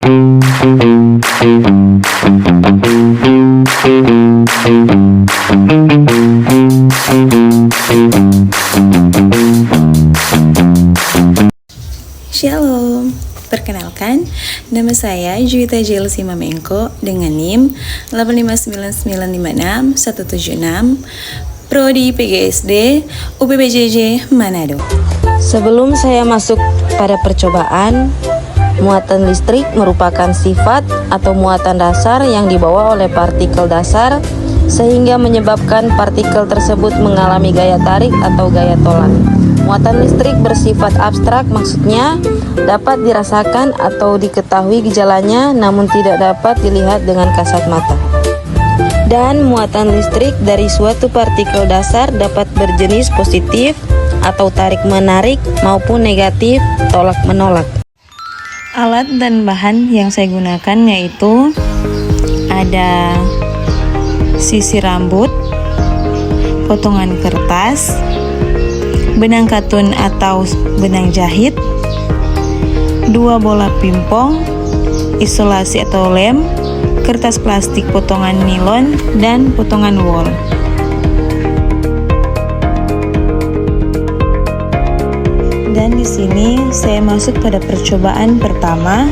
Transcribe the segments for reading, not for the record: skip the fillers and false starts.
Shalom, perkenalkan, nama saya Juwita Jelsi Mamengko dengan NIM 859956176, Prodi PGSD, UPBJJ Manado. Sebelum saya masuk pada percobaan, muatan listrik merupakan sifat atau muatan dasar yang dibawa oleh partikel dasar sehingga menyebabkan partikel tersebut mengalami gaya tarik atau gaya tolak. Muatan listrik bersifat abstrak, maksudnya dapat dirasakan atau diketahui gejalanya namun tidak dapat dilihat dengan kasat mata. Dan muatan listrik dari suatu partikel dasar dapat berjenis positif atau tarik-menarik maupun negatif tolak-menolak. Alat dan bahan yang saya gunakan yaitu ada sisir rambut, potongan kertas, benang katun atau benang jahit, 2 bola pimpong, isolasi atau lem, kertas plastik potongan nilon, dan potongan wol. Dan di sini saya masuk pada percobaan pertama,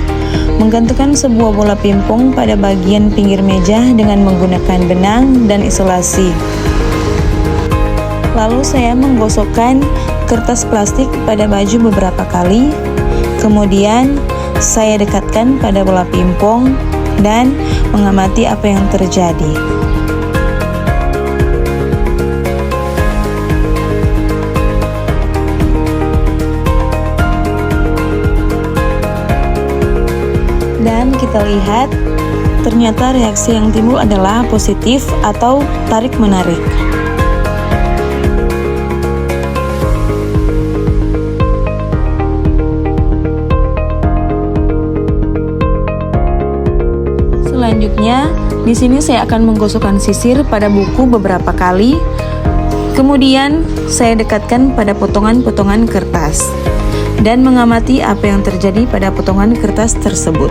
menggantungkan sebuah bola pimpong pada bagian pinggir meja dengan menggunakan benang dan isolasi. Lalu saya menggosokkan kertas plastik pada baju beberapa kali. Kemudian saya dekatkan pada bola pimpong dan mengamati apa yang terjadi. Dan kita lihat ternyata reaksi yang timbul adalah positif atau tarik-menarik. Selanjutnya, di sini saya akan menggosokkan sisir pada buku beberapa kali. Kemudian, saya dekatkan pada potongan-potongan kertas dan mengamati apa yang terjadi pada potongan kertas tersebut.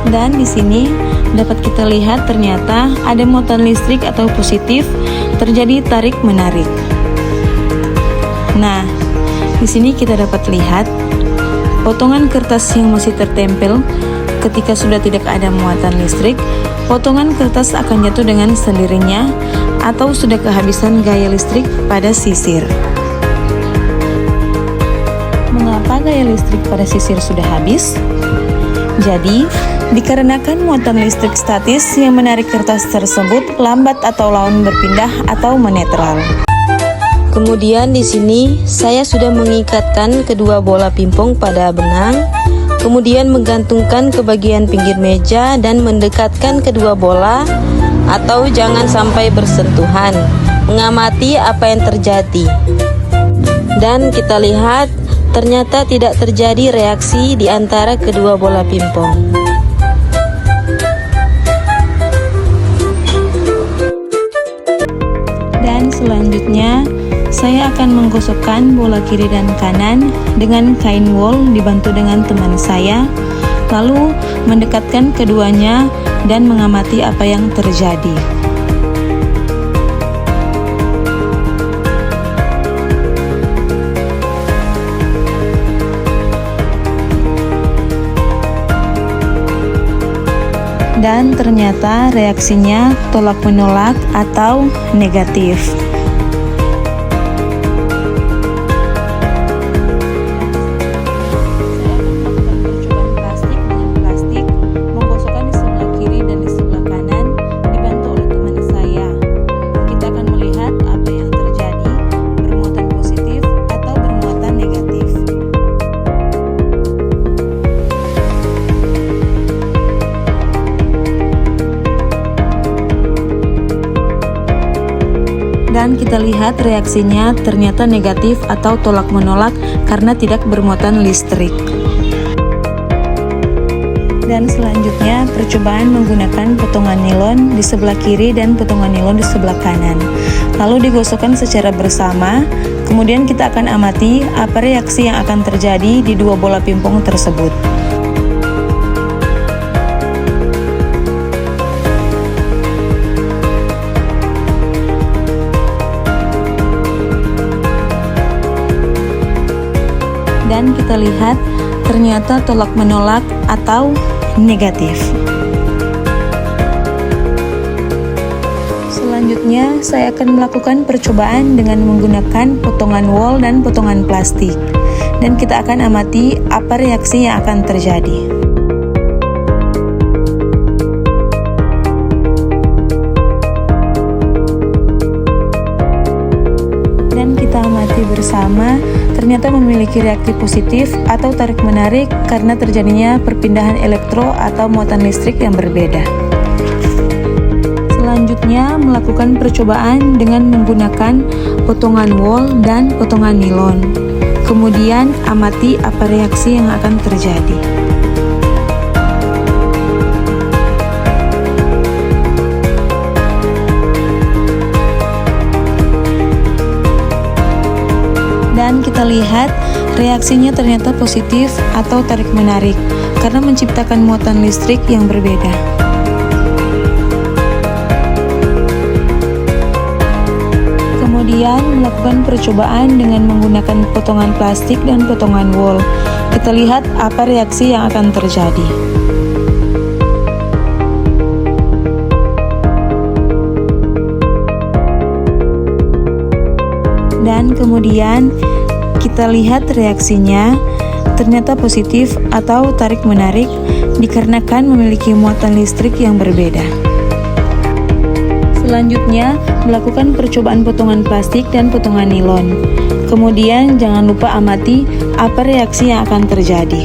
Dan di sini dapat kita lihat ternyata ada muatan listrik atau positif, terjadi tarik-menarik. Nah, di sini kita dapat lihat potongan kertas yang masih tertempel ketika sudah tidak ada muatan listrik, potongan kertas akan jatuh dengan sendirinya atau sudah kehabisan gaya listrik pada sisir. Mengapa gaya listrik pada sisir sudah habis? Jadi, dikarenakan muatan listrik statis yang menarik kertas tersebut lambat atau lawan berpindah atau menetral. Kemudian di sini saya sudah mengikatkan kedua bola pimpong pada benang, kemudian menggantungkan ke bagian pinggir meja dan mendekatkan kedua bola atau jangan sampai bersentuhan, mengamati apa yang terjadi. Dan kita lihat ternyata tidak terjadi reaksi di antara kedua bola pimpong. Dan selanjutnya saya akan menggosokkan bola kiri dan kanan dengan kain wol dibantu dengan teman saya, lalu mendekatkan keduanya dan mengamati apa yang terjadi. Dan ternyata reaksinya tolak-menolak atau negatif. Dan kita lihat reaksinya ternyata negatif atau tolak-menolak karena tidak bermuatan listrik. Dan selanjutnya percobaan menggunakan potongan nilon di sebelah kiri dan potongan nilon di sebelah kanan. Lalu digosokkan secara bersama, kemudian kita akan amati apa reaksi yang akan terjadi di dua bola pingpong tersebut. Dan kita lihat ternyata tolak menolak atau negatif. Selanjutnya saya akan melakukan percobaan dengan menggunakan potongan wol dan potongan plastik, dan kita akan amati apa reaksi yang akan terjadi. Dan kita amati bersama, ternyata memiliki reaksi positif atau tarik-menarik karena terjadinya perpindahan elektro atau muatan listrik yang berbeda. Selanjutnya, melakukan percobaan dengan menggunakan potongan wol dan potongan nilon. Kemudian, amati apa reaksi yang akan terjadi. Dan kita lihat reaksinya ternyata positif atau tarik-menarik karena menciptakan muatan listrik yang berbeda. Kemudian melakukan percobaan dengan menggunakan potongan plastik dan potongan wol. Kita lihat apa reaksi yang akan terjadi. Dan kemudian kita lihat reaksinya ternyata positif atau tarik-menarik dikarenakan memiliki muatan listrik yang berbeda. Selanjutnya, melakukan percobaan potongan plastik dan potongan nilon. Kemudian jangan lupa amati apa reaksi yang akan terjadi.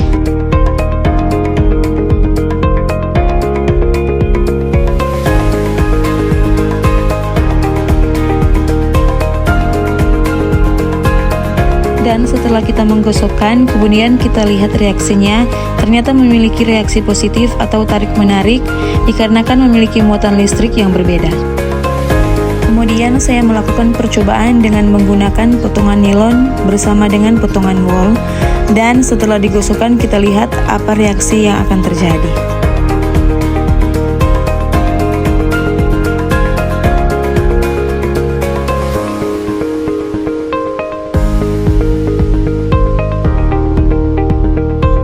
Dan setelah kita menggosokkan, kemudian kita lihat reaksinya, ternyata memiliki reaksi positif atau tarik-menarik dikarenakan memiliki muatan listrik yang berbeda. Kemudian saya melakukan percobaan dengan menggunakan potongan nilon bersama dengan potongan wol, dan setelah digosokkan kita lihat apa reaksi yang akan terjadi.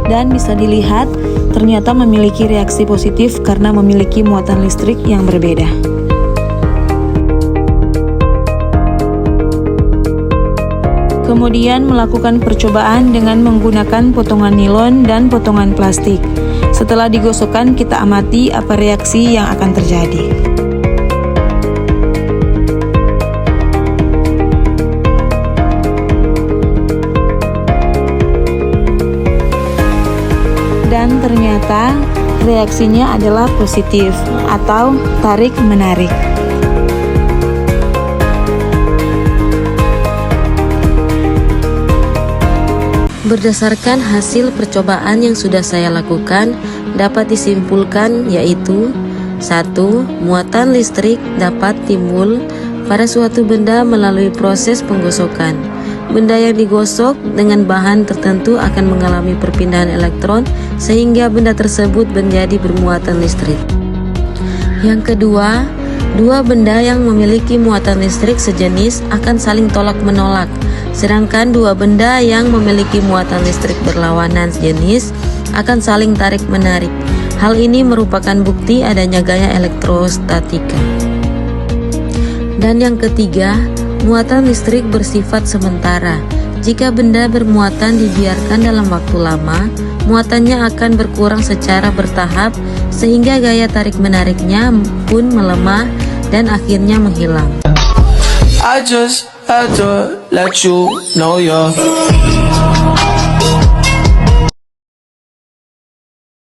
Dan bisa dilihat ternyata memiliki reaksi positif karena memiliki muatan listrik yang berbeda. Kemudian melakukan percobaan dengan menggunakan potongan nilon dan potongan plastik. Setelah digosokkan, kita amati apa reaksi yang akan terjadi. Dan ternyata reaksinya adalah positif atau tarik-menarik. Berdasarkan hasil percobaan yang sudah saya lakukan, dapat disimpulkan yaitu 1. Muatan listrik dapat timbul pada suatu benda melalui proses penggosokan. Benda yang digosok dengan bahan tertentu akan mengalami perpindahan elektron sehingga benda tersebut menjadi bermuatan listrik. Yang kedua, dua benda yang memiliki muatan listrik sejenis akan saling tolak-menolak, sedangkan dua benda yang memiliki muatan listrik berlawanan jenis akan saling tarik-menarik. Hal ini merupakan bukti adanya gaya elektrostatika. Dan yang ketiga, muatan listrik bersifat sementara. Jika benda bermuatan dibiarkan dalam waktu lama, muatannya akan berkurang secara bertahap sehingga gaya tarik-menariknya pun melemah dan akhirnya menghilang. I just had to let you know you're